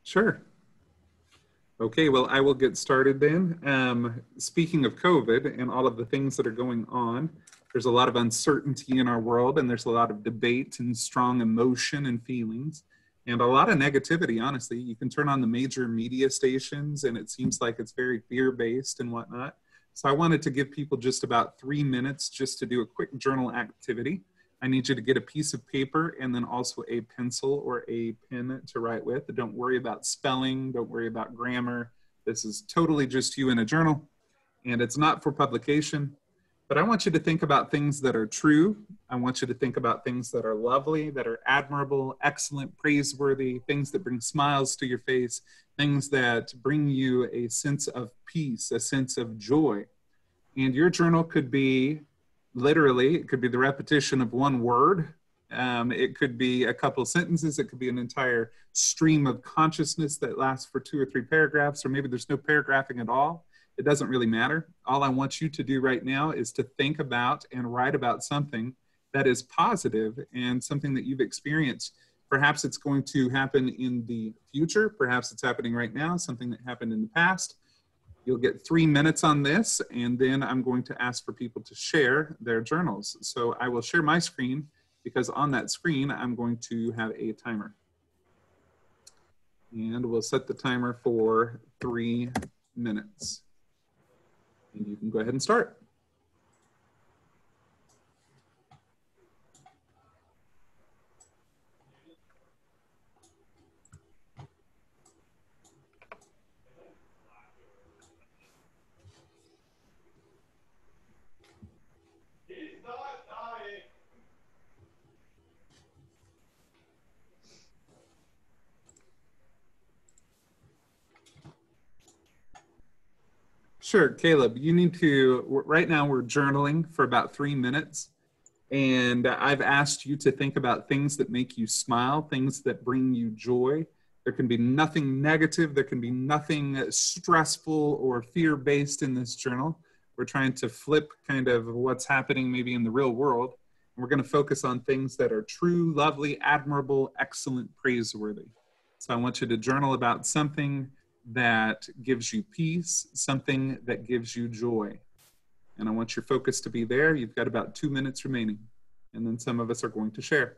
Sure. Okay, well, I will get started then. Speaking of COVID and all of the things that are going on, there's a lot of uncertainty in our world, and there's a lot of debate and strong emotion and feelings, and a lot of negativity, honestly. You can turn on the major media stations, and it seems like it's very fear-based and whatnot. So I wanted to give people just about 3 minutes just to do a quick journal activity. I need you to get a piece of paper and then also a pencil or a pen to write with. Don't worry about spelling. Don't worry about grammar. This is totally just you in a journal, and it's not for publication. But I want you to think about things that are true. I want you to think about things that are lovely, that are admirable, excellent, praiseworthy, things that bring smiles to your face, things that bring you a sense of peace, a sense of joy. And your journal could be literally, it could be the repetition of one word. It could be a couple sentences. It could be an entire stream of consciousness that lasts for 2 or 3 paragraphs, or maybe there's no paragraphing at all. It doesn't really matter. All I want you to do right now is to think about and write about something that is positive and something that you've experienced. Perhaps it's going to happen in the future. Perhaps it's happening right now, something that happened in the past. You'll get 3 minutes on this, and then I'm going to ask for people to share their journals. So I will share my screen, because on that screen, I'm going to have a timer. And we'll set the timer for 3 minutes. And you can go ahead and start. Sure, Caleb, you need to, right now we're journaling for about 3 minutes. And I've asked you to think about things that make you smile, things that bring you joy. There can be nothing negative. There can be nothing stressful or fear-based in this journal. We're trying to flip kind of what's happening maybe in the real world. And we're going to focus on things that are true, lovely, admirable, excellent, praiseworthy. So I want you to journal about something that gives you peace, something that gives you joy. And I want your focus to be there. You've got about 2 minutes remaining. And then some of us are going to share.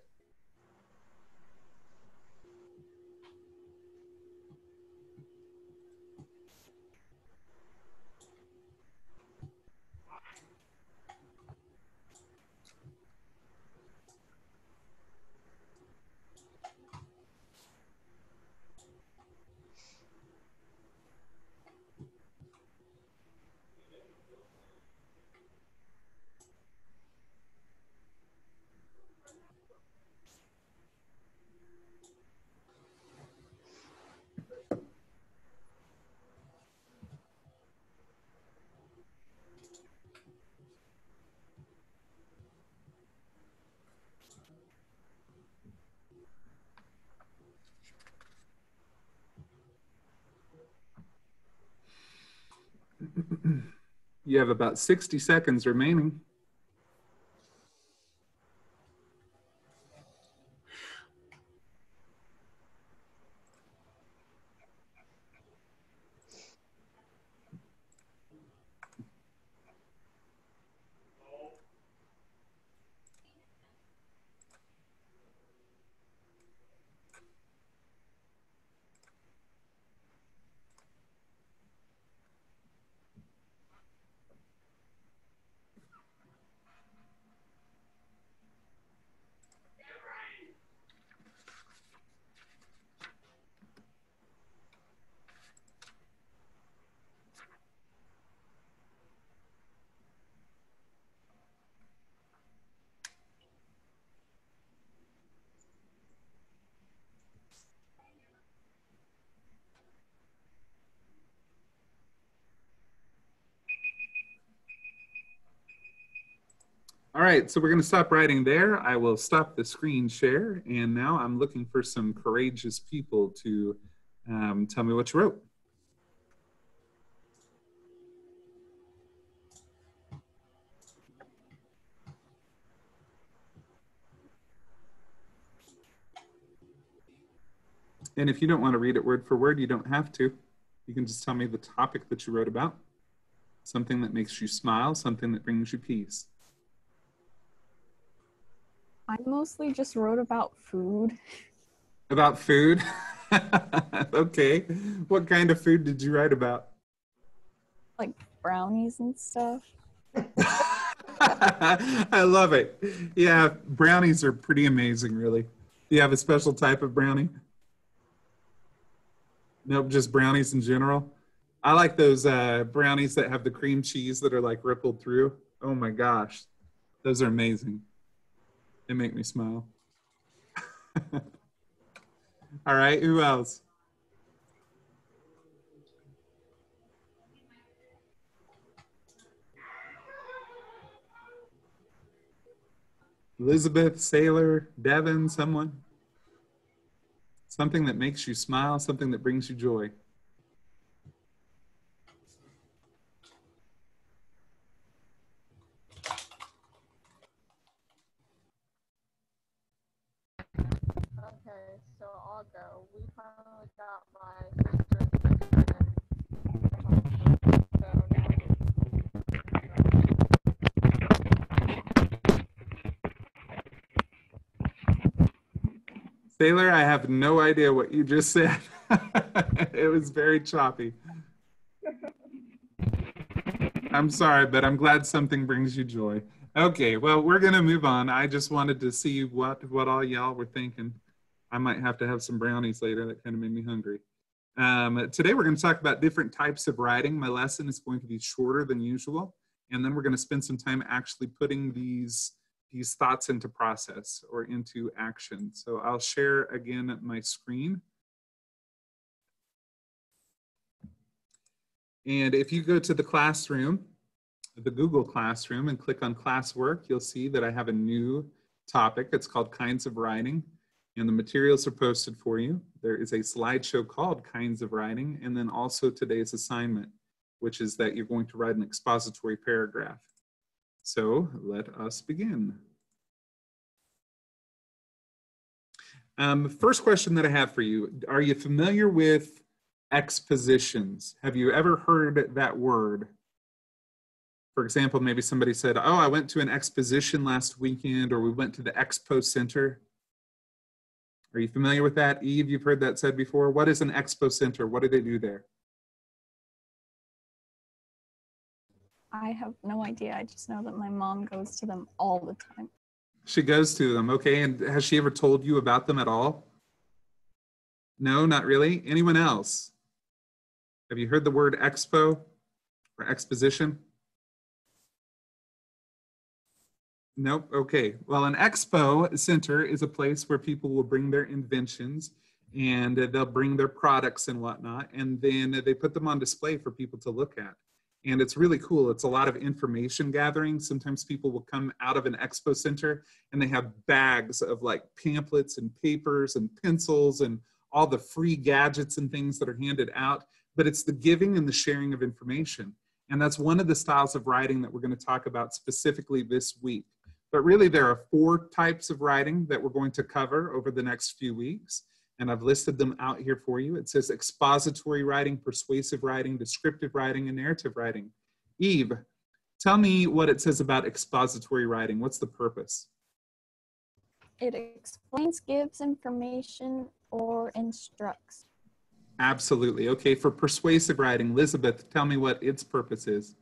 You have about 60 seconds remaining. All right, so we're going to stop writing there. I will stop the screen share. And now I'm looking for some courageous people to tell me what you wrote. And if you don't want to read it word for word, you don't have to. You can just tell me the topic that you wrote about. Something that makes you smile, something that brings you peace. I mostly just wrote about food. About food? Okay. What kind of food did you write about? Like brownies and stuff. I love it. Yeah, brownies are pretty amazing, really. Do you have a special type of brownie? Nope, just brownies in general. I like those brownies that have the cream cheese that are like rippled through. Oh my gosh, those are amazing. They make me smile. All right, who else? Elizabeth, Sailor, Devin, someone? Something that makes you smile, something that brings you joy. Okay, so I'll go. We finally got my sister's picture, so Sailor, I have no idea what you just said. It was very choppy. I'm sorry, but I'm glad something brings you joy. Okay, well, we're gonna move on. I just wanted to see what all y'all were thinking. I might have to have some brownies later. That kind of made me hungry. Today we're going to talk about different types of writing. My lesson is going to be shorter than usual, and then we're going to spend some time actually putting these thoughts into process or into action. So I'll share again my screen. And if you go to the classroom, the Google Classroom, and click on classwork, you'll see that I have a new topic. It's called Kinds of Writing, and the materials are posted for you. There is a slideshow called Kinds of Writing, and then also today's assignment, which is that you're going to write an expository paragraph. So let us begin. First question that I have for you, are you familiar with expositions? Have you ever heard that word? For example, maybe somebody said, oh, I went to an exposition last weekend, or we went to the Expo Center. Are you familiar with that? Eve, you've heard that said before. What is an Expo Center? What do they do there? I have no idea. I just know that my mom goes to them all the time. She goes to them, okay. And has she ever told you about them at all? No, not really. Anyone else? Have you heard the word expo or exposition? Nope. Okay. Well, an expo center is a place where people will bring their inventions and they'll bring their products and whatnot, and then they put them on display for people to look at. And it's really cool. It's a lot of information gathering. Sometimes people will come out of an expo center and they have bags of like pamphlets and papers and pencils and all the free gadgets and things that are handed out. But it's the giving and the sharing of information. And that's one of the styles of writing that we're going to talk about specifically this week. But really, there are 4 types of writing that we're going to cover over the next few weeks. And I've listed them out here for you. It says expository writing, persuasive writing, descriptive writing, and narrative writing. Eve, tell me what it says about expository writing. What's the purpose? It explains, gives information, or instructs. Absolutely. Okay, for persuasive writing, Elizabeth, tell me what its purpose is.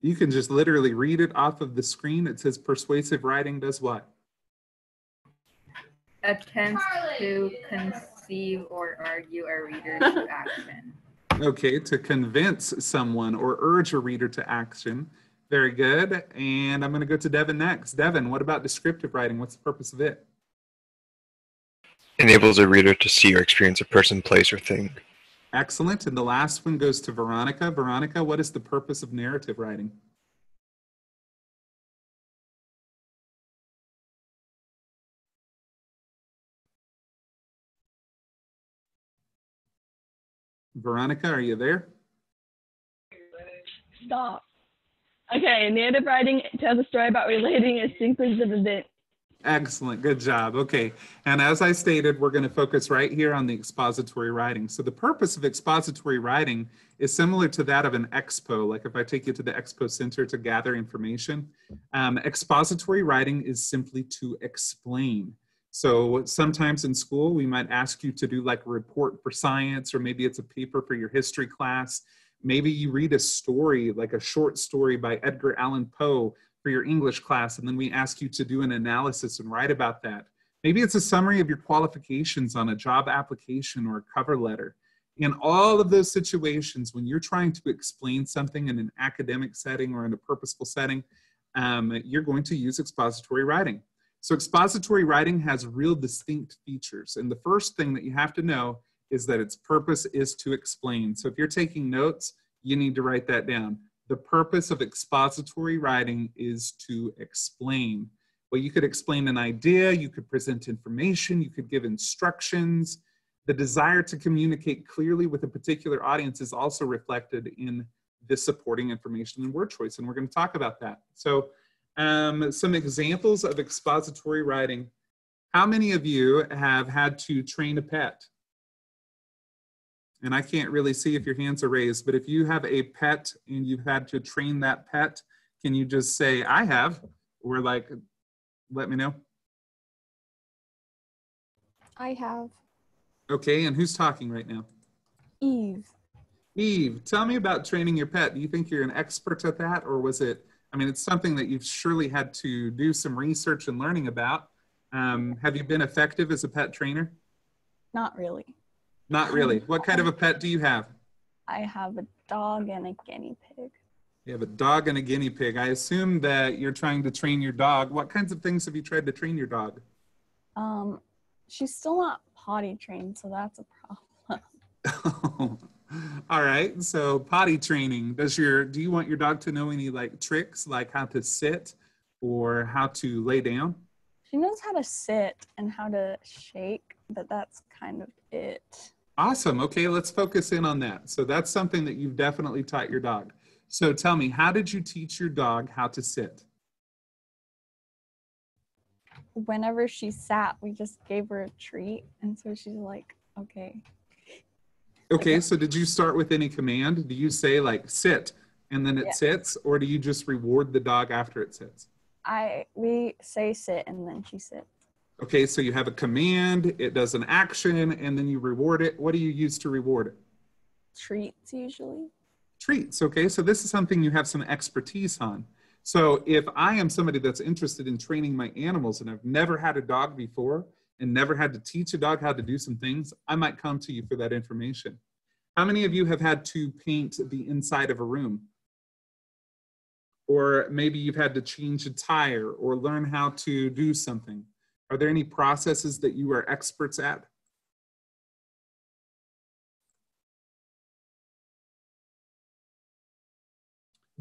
You can just literally read it off of the screen. It says persuasive writing does what? Attempts to conceive or argue a reader to action. Okay, to convince someone or urge a reader to action. Very good. And I'm going to go to Devin next. Devin, what about descriptive writing? What's the purpose of it? Enables a reader to see or experience a person, place, or thing. Excellent. And the last one goes to Veronica. Veronica, what is the purpose of narrative writing? Veronica, are you there? Stop. Okay, narrative writing tells a story about relating a sequence of events. Excellent. Good job. Okay. And as I stated, we're going to focus right here on the expository writing. So the purpose of expository writing is similar to that of an expo. Like if I take you to the expo center to gather information, expository writing is simply to explain. So sometimes in school, we might ask you to do like a report for science, or maybe it's a paper for your history class. Maybe you read a story, like a short story by Edgar Allan Poe for your English class, and then we ask you to do an analysis and write about that. Maybe it's a summary of your qualifications on a job application or a cover letter. In all of those situations, when you're trying to explain something in an academic setting or in a purposeful setting, you're going to use expository writing. So expository writing has real distinct features. And the first thing that you have to know is that its purpose is to explain. So if you're taking notes, you need to write that down. The purpose of expository writing is to explain. Well, you could explain an idea, you could present information, you could give instructions. The desire to communicate clearly with a particular audience is also reflected in the supporting information and word choice, and we're going to talk about that. So some examples of expository writing. How many of you have had to train a pet? And I can't really see if your hands are raised, but if you have a pet and you've had to train that pet, can you just say, I have, or like, let me know? I have. Okay, and who's talking right now? Eve. Eve, tell me about training your pet. Do you think you're an expert at that, or was it, I mean, it's something that you've surely had to do some research and learning about. Have you been effective as a pet trainer? Not really. Not really. What kind of a pet do you have? I have a dog and a guinea pig. You have a dog and a guinea pig. I assume that you're trying to train your dog. What kinds of things have you tried to train your dog? She's still not potty trained, so that's a problem. All right. So potty training. Do you want your dog to know any like tricks, like how to sit or how to lay down? She knows how to sit and how to shake, but that's kind of it. Awesome. Okay, let's focus in on that. So that's something that you've definitely taught your dog. So tell me, how did you teach your dog how to sit? Whenever she sat, we just gave her a treat, and so she's like, okay. Okay, so did you start with any command? Do you say like sit and then it sits, or do you just reward the dog after it sits? We say sit and then she sits. Okay, so you have a command, it does an action, and then you reward it. What do you use to reward it? Treats usually. Treats, okay, so this is something you have some expertise on. So if I am somebody that's interested in training my animals and I've never had a dog before and never had to teach a dog how to do some things, I might come to you for that information. How many of you have had to paint the inside of a room? Or maybe you've had to change a tire or learn how to do something. Are there any processes that you are experts at?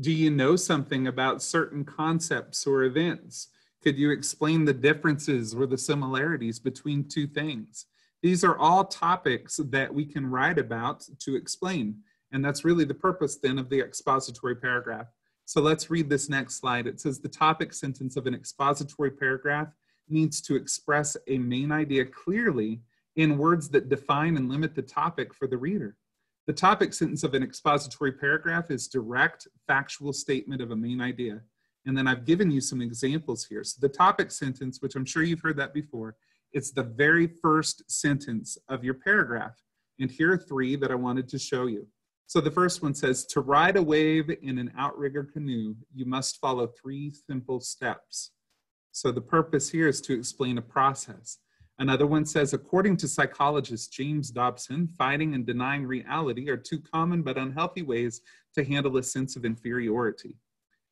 Do you know something about certain concepts or events? Could you explain the differences or the similarities between two things? These are all topics that we can write about to explain. And that's really the purpose then of the expository paragraph. So let's read this next slide. It says the topic sentence of an expository paragraph needs to express a main idea clearly in words that define and limit the topic for the reader. The topic sentence of an expository paragraph is direct, factual statement of a main idea. And then I've given you some examples here. So the topic sentence, which I'm sure you've heard that before, it's the very first sentence of your paragraph. And here are three that I wanted to show you. So the first one says, to ride a wave in an outrigger canoe, you must follow 3 simple steps. So the purpose here is to explain a process. Another one says, according to psychologist James Dobson, fighting and denying reality are 2 common but unhealthy ways to handle a sense of inferiority.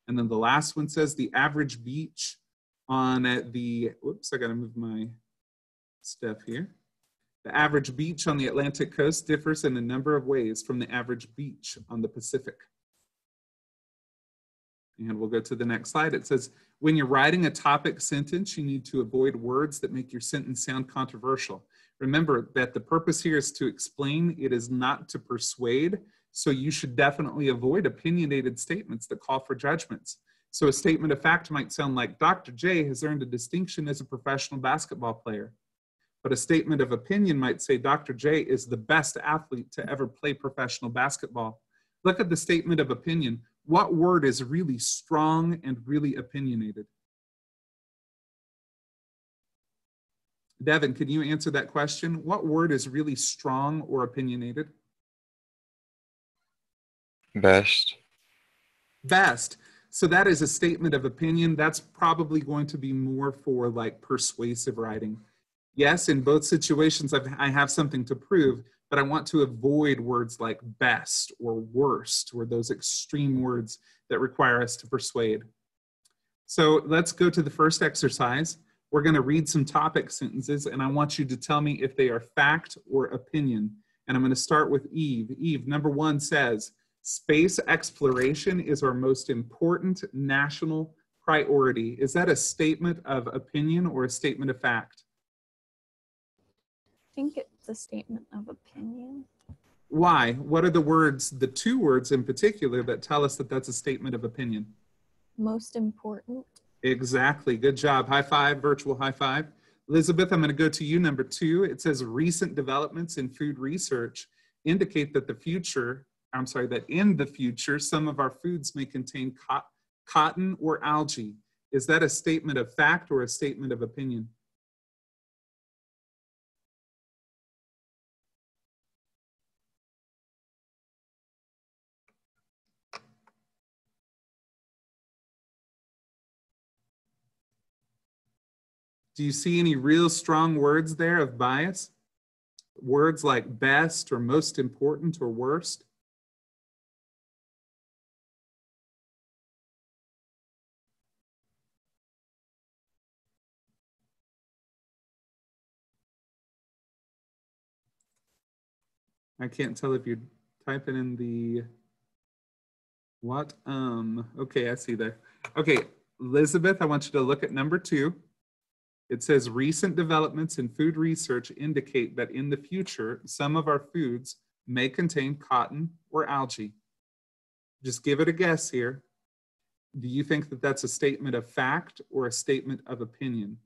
And then the last one says, the average beach on the, whoops, I gotta move my stuff here. The average beach on the Atlantic coast differs in a number of ways from the average beach on the Pacific. And we'll go to the next slide. It says, when you're writing a topic sentence, you need to avoid words that make your sentence sound controversial. Remember that the purpose here is to explain. It is not to persuade. So you should definitely avoid opinionated statements that call for judgments. So a statement of fact might sound like, Dr. J has earned a distinction as a professional basketball player. But a statement of opinion might say, Dr. J is the best athlete to ever play professional basketball. Look at the statement of opinion. What word is really strong and really opinionated? Devin, can you answer that question? What word is really strong or opinionated? Best. Best. So that is a statement of opinion. That's probably going to be more for like persuasive writing. Yes, in both situations, I have something to prove, but I want to avoid words like best or worst, or those extreme words that require us to persuade. So let's go to the first exercise. We're going to read some topic sentences, and I want you to tell me if they are fact or opinion. And I'm going to start with Eve. Eve, number 1 says, space exploration is our most important national priority. Is that a statement of opinion or a statement of fact? I think it's a statement of opinion. Why? What are the words, the 2 words in particular, that tell us that that's a statement of opinion? Most important. Exactly. Good job. High five, virtual high five. Elizabeth, I'm going to go to you, number 2. It says recent developments in food research indicate that that in the future, some of our foods may contain cotton or algae. Is that a statement of fact or a statement of opinion? Do you see any real strong words there of bias? Words like best or most important or worst? I can't tell if you're typing in the what? Okay, I see there. Okay, Elizabeth, I want you to look at number 2. It says recent developments in food research indicate that in the future, some of our foods may contain cotton or algae. Just give it a guess here. Do you think that that's a statement of fact or a statement of opinion?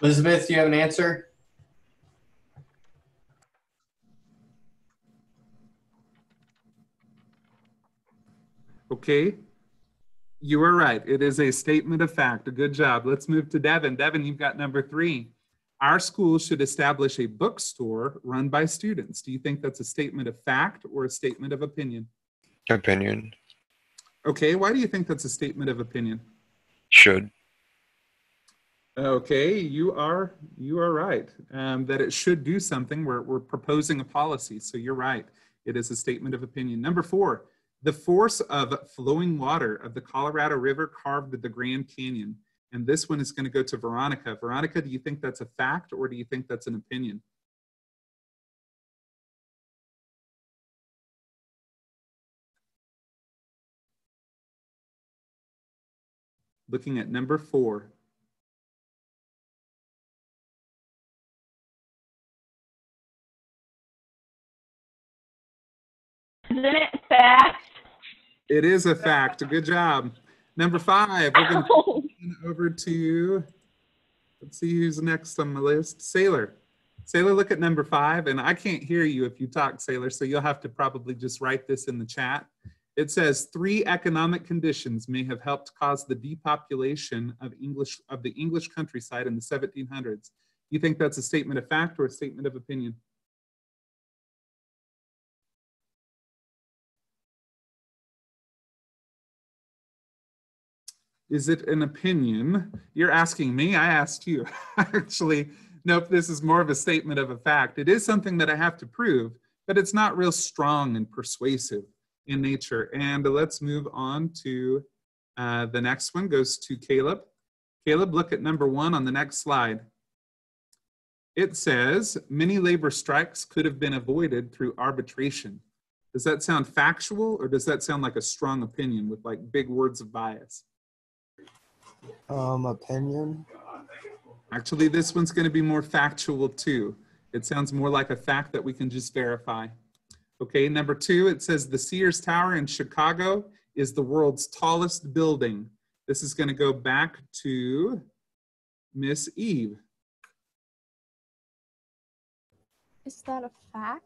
Elizabeth, do you have an answer? Okay, you are right. It is a statement of fact. Good job. Let's move to Devin. Devin, you've got number 3. Our school should establish a bookstore run by students. Do you think that's a statement of fact or a statement of opinion? Opinion. Okay, why do you think that's a statement of opinion? Should. Okay, you are right. That it should do something. We're proposing a policy, so you're right. It is a statement of opinion. Number 4, the force of flowing water of the Colorado River carved the Grand Canyon. And this one is going to go to Veronica. Veronica, do you think that's a fact or do you think that's an opinion? Looking at number 4. Isn't it fact? It is a fact. Good job. Number 5, we're going to over to, let's see who's next on the list. Sailor. Sailor, look at number 5, and I can't hear you if you talk, Sailor, so you'll have to probably just write this in the chat. It says 3 economic conditions may have helped cause the depopulation of the English countryside in the 1700s. You think that's a statement of fact or a statement of opinion? Is it an opinion? You're asking me, I asked you. Actually, nope, this is more of a statement of a fact. It is something that I have to prove, but it's not real strong and persuasive in nature. And let's move on to the next one, goes to Caleb. Caleb, look at number 1 on the next slide. It says, many labor strikes could have been avoided through arbitration. Does that sound factual, or does that sound like a strong opinion with like big words of bias? Opinion. Actually, this one's going to be more factual too. It sounds more like a fact that we can just verify. Okay, number 2, it says the Sears Tower in Chicago is the world's tallest building. This is going to go back to Miss Eve. Is that a fact?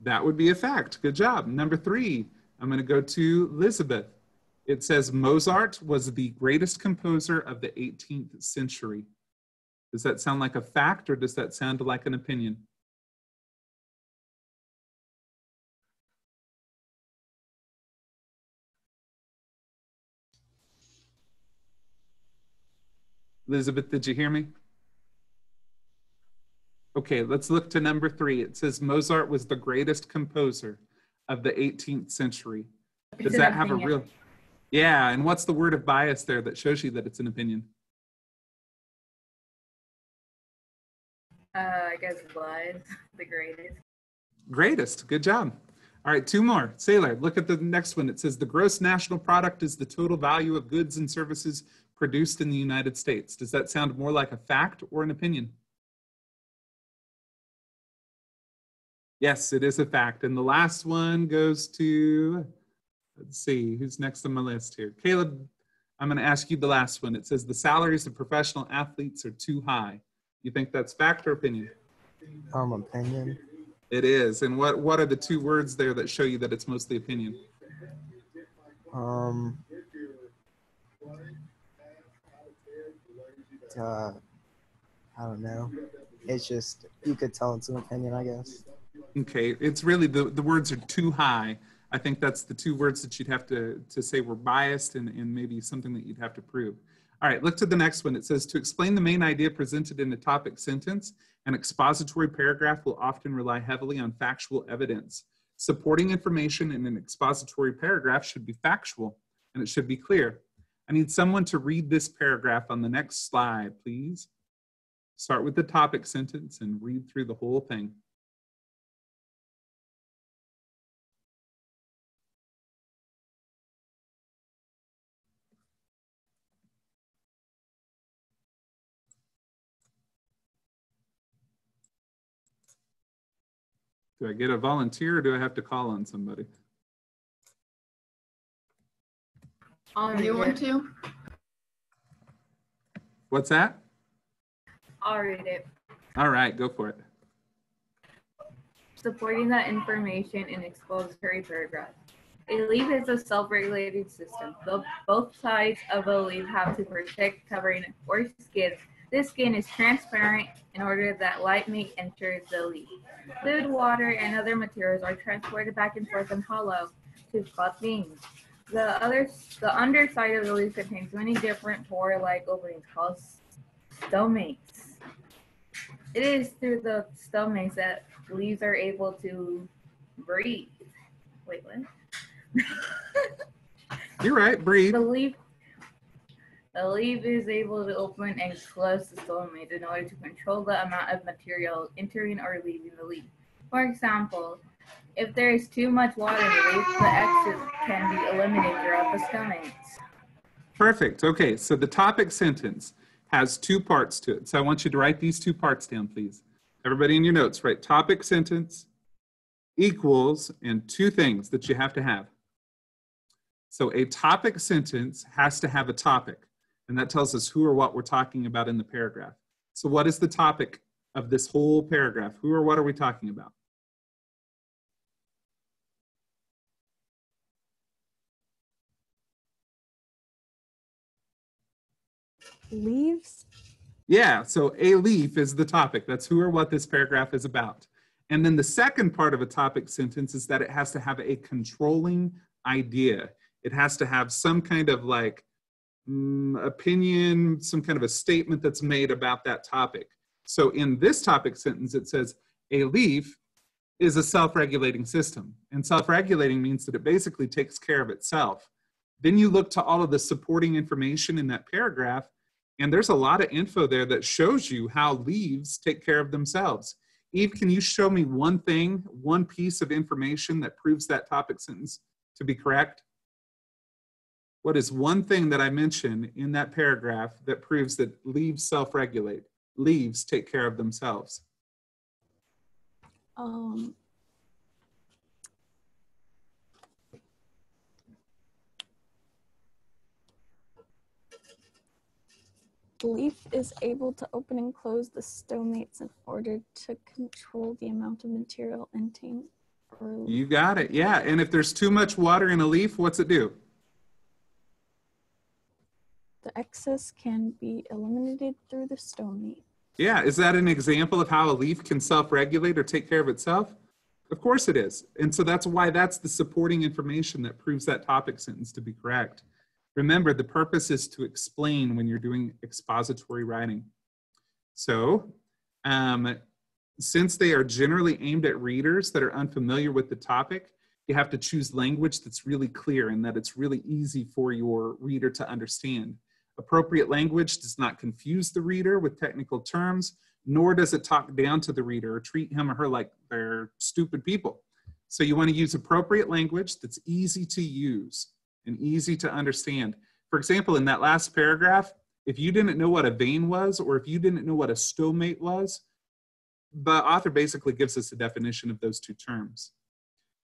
That would be a fact. Good job. Number 3, I'm going to go to Elizabeth. It says Mozart was the greatest composer of the 18th century. Does that sound like a fact, or does that sound like an opinion? Elizabeth, did you hear me? Okay, let's look to number 3. It says Mozart was the greatest composer of the 18th century. Does It's an that have a opinion. real... Yeah, and what's the word of bias there that shows you that it's an opinion? I guess was the greatest. Greatest, good job. All right, 2 more. Sailor, look at the next one. It says the gross national product is the total value of goods and services produced in the United States. Does that sound more like a fact or an opinion? Yes, it is a fact. And the last one goes to, let's see, who's next on my list here? Caleb, I'm going to ask you the last one. It says the salaries of professional athletes are too high. You think that's fact or opinion? Opinion. It is. And what are the 2 words there that show you that it's mostly opinion? I don't know. It's just, you could tell it's an opinion, I guess. Okay, it's really the words are too high. I think that's the 2 words that you'd have to say were biased and maybe something that you'd have to prove. All right, look to the next one. It says, to explain the main idea presented in a topic sentence, an expository paragraph will often rely heavily on factual evidence. Supporting information in an expository paragraph should be factual, and it should be clear. I need someone to read this paragraph on the next slide, please. Start with the topic sentence and read through the whole thing. Do I get a volunteer or do I have to call on somebody? You want to? What's that? I'll read it. All right, go for it. Supporting that information in expository paragraph. A leaf is a self-regulating system. Both sides of a leaf have to protect covering or skin. This skin is transparent in order that light may enter the leaf. Food, water, and other materials are transported back and forth and hollow to spot things. The underside of the leaf contains many different pore-like openings called stomates. It is through the stomates that leaves are able to breathe. Wait, what? You're right, breathe. The leaf is able to open and close the stomates in order to control the amount of material entering or leaving the leaf. For example, if there is too much water in the leaf, the excess can be eliminated throughout the stomates. Perfect. Okay, so the topic sentence has 2 parts to it. So I want you to write these 2 parts down, please. Everybody in your notes, write topic sentence equals and 2 things that you have to have. So a topic sentence has to have a topic, and that tells us who or what we're talking about in the paragraph. So what is the topic of this whole paragraph? Who or what are we talking about? Leaves? Yeah, so a leaf is the topic. That's who or what this paragraph is about. And then the second part of a topic sentence is that it has to have a controlling idea. It has to have some kind of like opinion, some kind of a statement that's made about that topic. So in this topic sentence, it says a leaf is a self-regulating system. And self-regulating means that it basically takes care of itself. Then you look to all of the supporting information in that paragraph, And there's a lot of info there that shows you how leaves take care of themselves. Eve, can you show me one thing, one piece of information that proves that topic sentence to be correct? What is one thing that I mentioned in that paragraph that proves that leaves self-regulate? Leaves take care of themselves. The leaf is able to open and close the stomates in order to control the amount of material contained. You got it. Yeah. And if there's too much water in a leaf, what's it do? The excess can be eliminated through the stomate. Yeah. Is that an example of how a leaf can self-regulate or take care of itself? Of course it is. And so that's why that's the supporting information that proves that topic sentence to be correct. Remember, the purpose is to explain when you're doing expository writing. So, since they are generally aimed at readers that are unfamiliar with the topic, you have to choose language that's really clear and that it's really easy for your reader to understand. Appropriate language does not confuse the reader with technical terms, nor does it talk down to the reader or treat him or her like they're stupid people. So you want to use appropriate language that's easy to use and easy to understand. For example, in that last paragraph, if you didn't know what a vein was, or if you didn't know what a stomate was, the author basically gives us a definition of those two terms.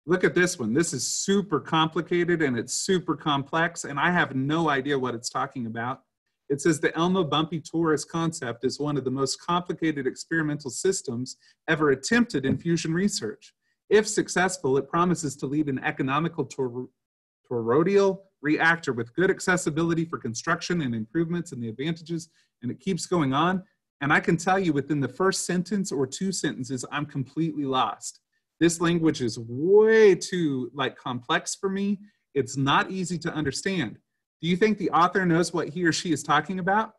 Look at this one. This is super complicated and it's super complex, and I have no idea what it's talking about. It says the Elmo Bumpy torus concept is one of the most complicated experimental systems ever attempted in fusion research. If successful, it promises to lead an economical toroidal reactor with good accessibility for construction and improvements and the advantages, and it keeps going on. And I can tell you within the first sentence or two sentences, I'm completely lost. This language is way too complex for me. It's not easy to understand. Do you think the author knows what he or she is talking about?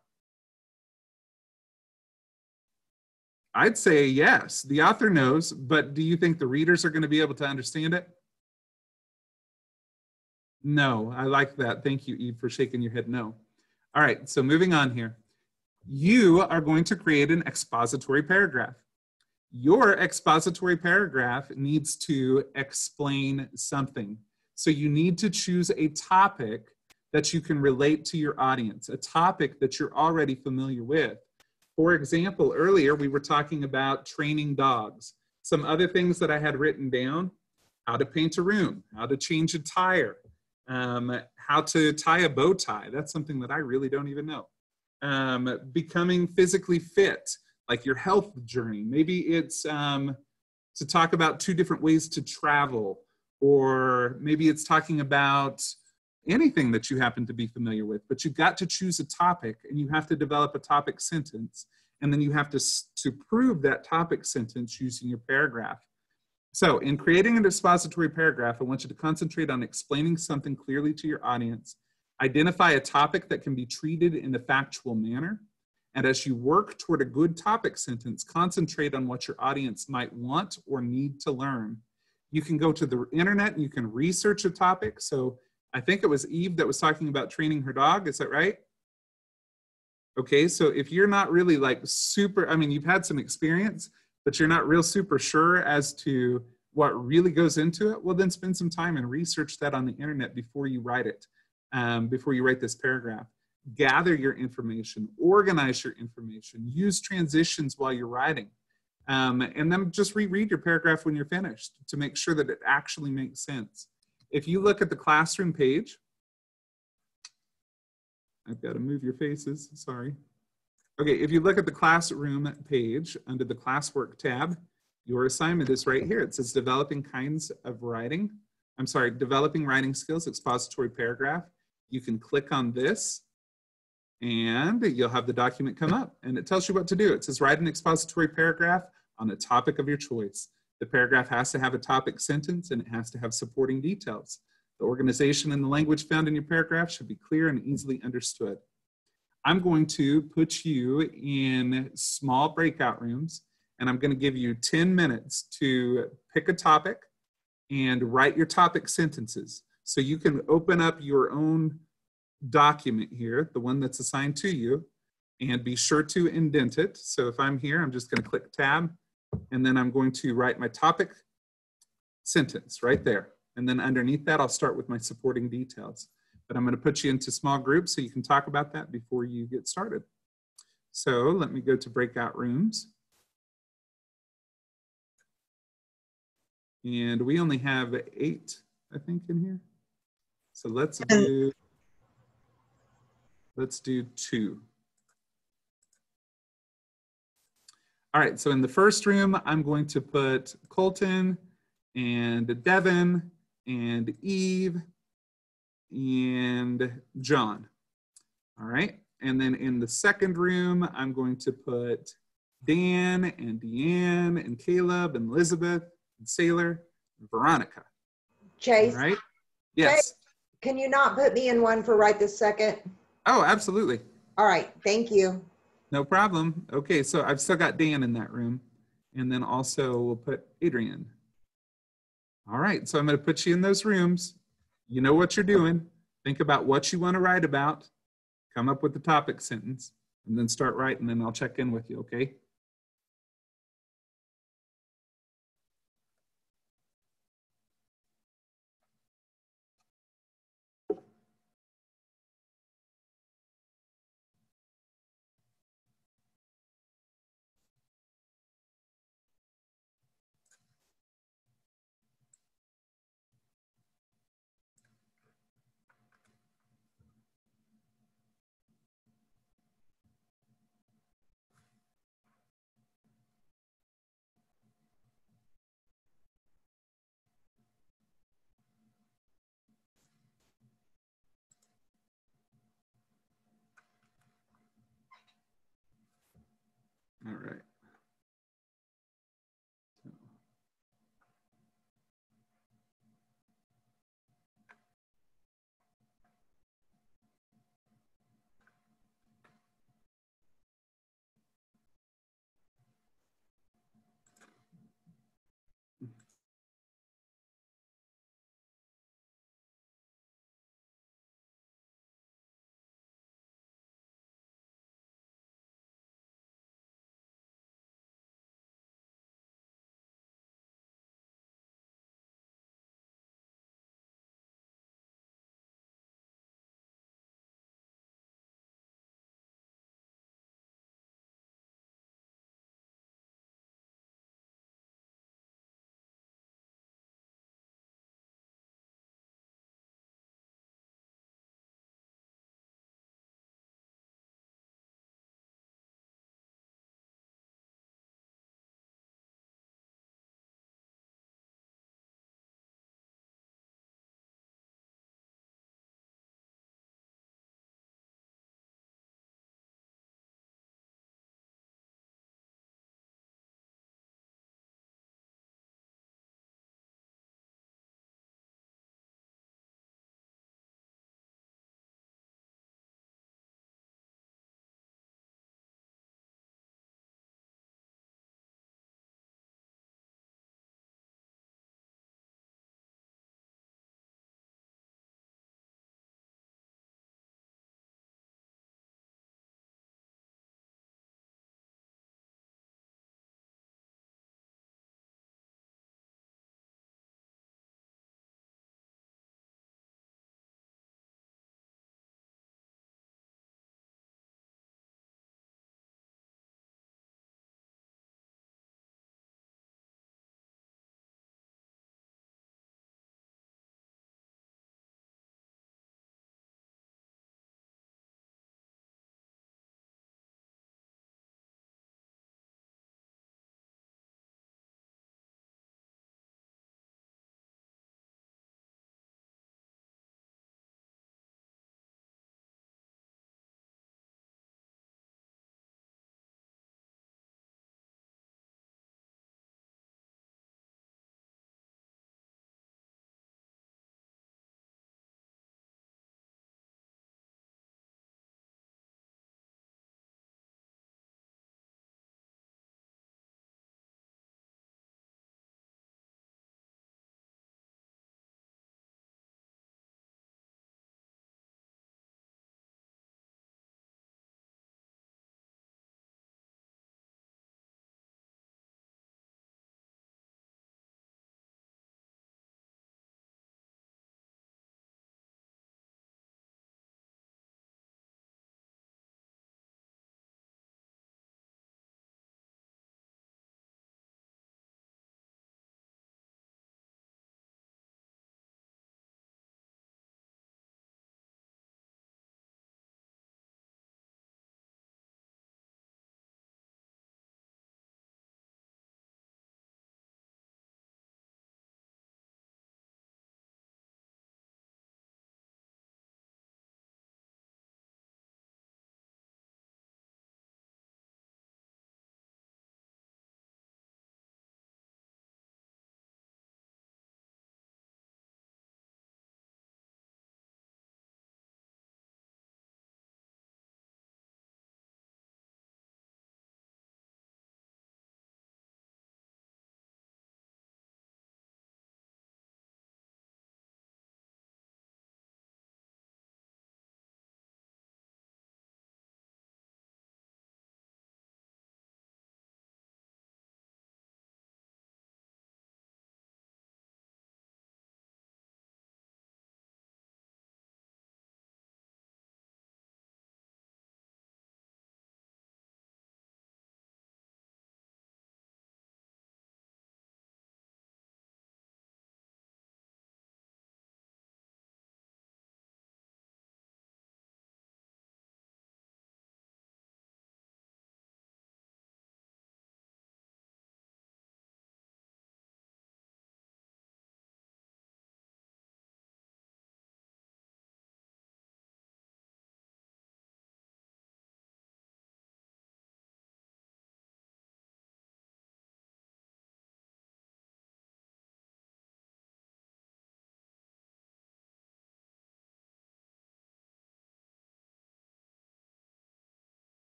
I'd say yes, the author knows, but do you think the readers are going to be able to understand it? No, I like that. Thank you, Eve, for shaking your head no. All right, so moving on here. You are going to create an expository paragraph. Your expository paragraph needs to explain something. So you need to choose a topic that you can relate to your audience, a topic that you're already familiar with. For example, earlier we were talking about training dogs. Some other things that I had written down: how to paint a room, how to change a tire, how to tie a bow tie. That's something that I really don't even know. Becoming physically fit, like your health journey. Maybe it's to talk about 2 different ways to travel, or maybe it's talking about anything that you happen to be familiar with, but you've got to choose a topic and you have to develop a topic sentence. And then you have to prove that topic sentence using your paragraph. So in creating an expository paragraph, I want you to concentrate on explaining something clearly to your audience. Identify a topic that can be treated in a factual manner. And as you work toward a good topic sentence, concentrate on what your audience might want or need to learn. You can go to the internet and you can research a topic. So I think it was Eve that was talking about training her dog. Is that right? Okay, so if you're not really super, I mean, you've had some experience, but you're not real super sure as to what really goes into it, well, then spend some time and research that on the internet before you write it, before you write this paragraph. Gather your information, organize your information, use transitions while you're writing, and then just reread your paragraph when you're finished to make sure that it actually makes sense. If you look at the classroom page, I've got to move your faces, sorry. Okay, if you look at the classroom page under the classwork tab, your assignment is right here. It says developing writing skills, expository paragraph. You can click on this and you'll have the document come up and it tells you what to do. It says write an expository paragraph on a topic of your choice. The paragraph has to have a topic sentence and it has to have supporting details. The organization and the language found in your paragraph should be clear and easily understood. I'm going to put you in small breakout rooms and I'm going to give you 10 minutes to pick a topic and write your topic sentences. So you can open up your own document here, the one that's assigned to you, And be sure to indent it. So if I'm here, I'm just going to click tab, and then I'm going to write my topic sentence right there. And then underneath that, I'll start with my supporting details. But I'm going to put you into small groups so you can talk about that before you get started. So let me go to breakout rooms. And we only have 8, I think, in here. So let's do 2. All right, so in the first room, I'm going to put Colton and Devin and Eve and John. All right, and then in the second room, I'm going to put Dan and Deanne and Caleb and Elizabeth and Sailor and Veronica. Chase, All right, yes. can you not put me in one for right this second? Oh, absolutely. All right, thank you. No problem. Okay, so I've still got Dan in that room. And then also we'll put Adrian. All right, so I'm going to put you in those rooms. You know what you're doing. Think about what you want to write about. Come up with the topic sentence, and then start writing, and I'll check in with you, okay?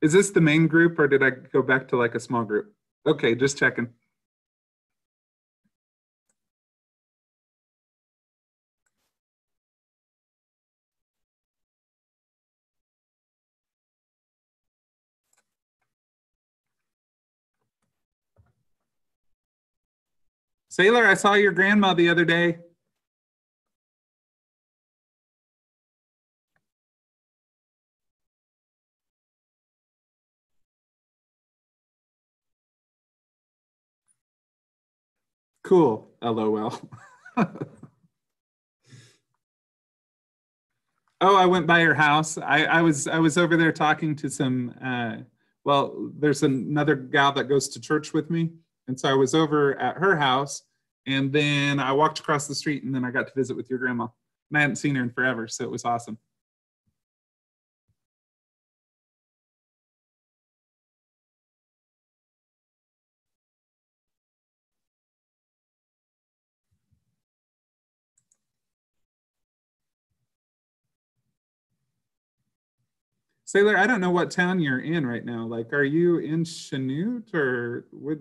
Is this the main group or did I go back to like a small group? Okay, just checking. Sailor, I saw your grandma the other day. Cool, LOL. Oh, I went by her house. I was over there talking to some. Well, there's another gal that goes to church with me, and so I was over at her house, and then I walked across the street, and then I got to visit with your grandma. And I hadn't seen her in forever, so it was awesome. Sailor, I don't know what town you're in right now. Like, are you in Chanute or which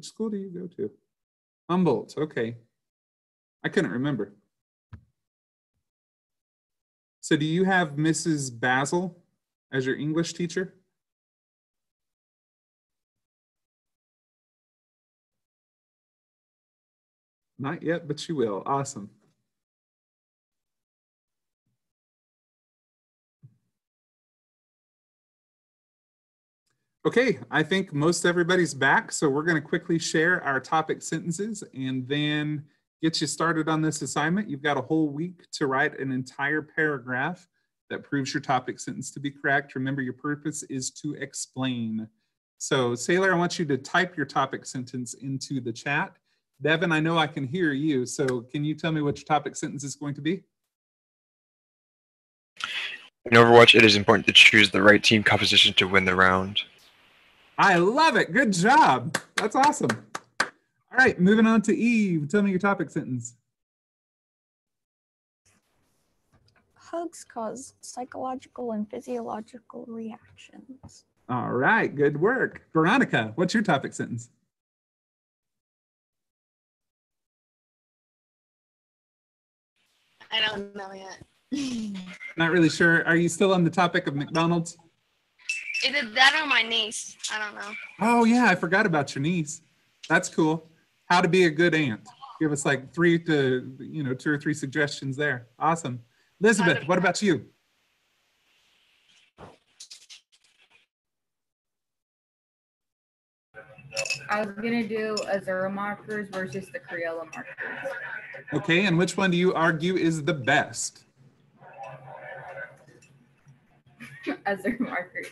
school do you go to? Humboldt, okay. I couldn't remember. So do you have Mrs. Basil as your English teacher? Not yet, but you will. Awesome. Okay, I think most everybody's back, so we're going to quickly share our topic sentences and then get you started on this assignment. You've got a whole week to write an entire paragraph that proves your topic sentence to be correct. Remember, your purpose is to explain. So, Sailor, I want you to type your topic sentence into the chat. Devin, I know I can hear you, so can you tell me what your topic sentence is going to be? In Overwatch, it is important to choose the right team composition to win the round. I love it. Good job. That's awesome. All right, moving on to Eve. Tell me your topic sentence. Hugs cause psychological and physiological reactions. All right, good work. Veronica, what's your topic sentence? I don't know yet. Not really sure. Are you still on the topic of McDonald's? Either that or my niece. I don't know. Oh yeah, I forgot about your niece. That's cool. How to be a good aunt. Give us like 2 or 3 suggestions there. Awesome. Elizabeth, what about you? I was gonna do Azura markers versus the Crayola markers. Okay, and which one do you argue is the best? Azura markers.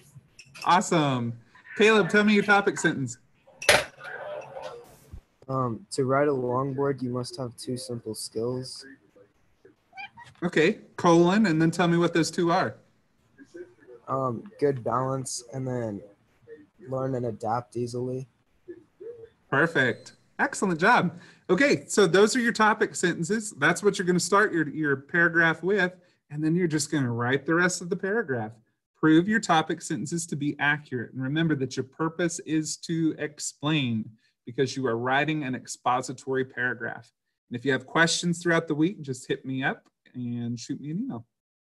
Awesome. Caleb, tell me your topic sentence. To ride a longboard, you must have 2 simple skills. Okay, colon, and then tell me what those 2 are. Good balance, and then learn and adapt easily. Perfect. Excellent job. Okay, so those are your topic sentences. That's what you're going to start your paragraph with, and then you're just going to write the rest of the paragraph. Prove your topic sentences to be accurate. And remember that your purpose is to explain because you are writing an expository paragraph. And if you have questions throughout the week, just hit me up and shoot me an email.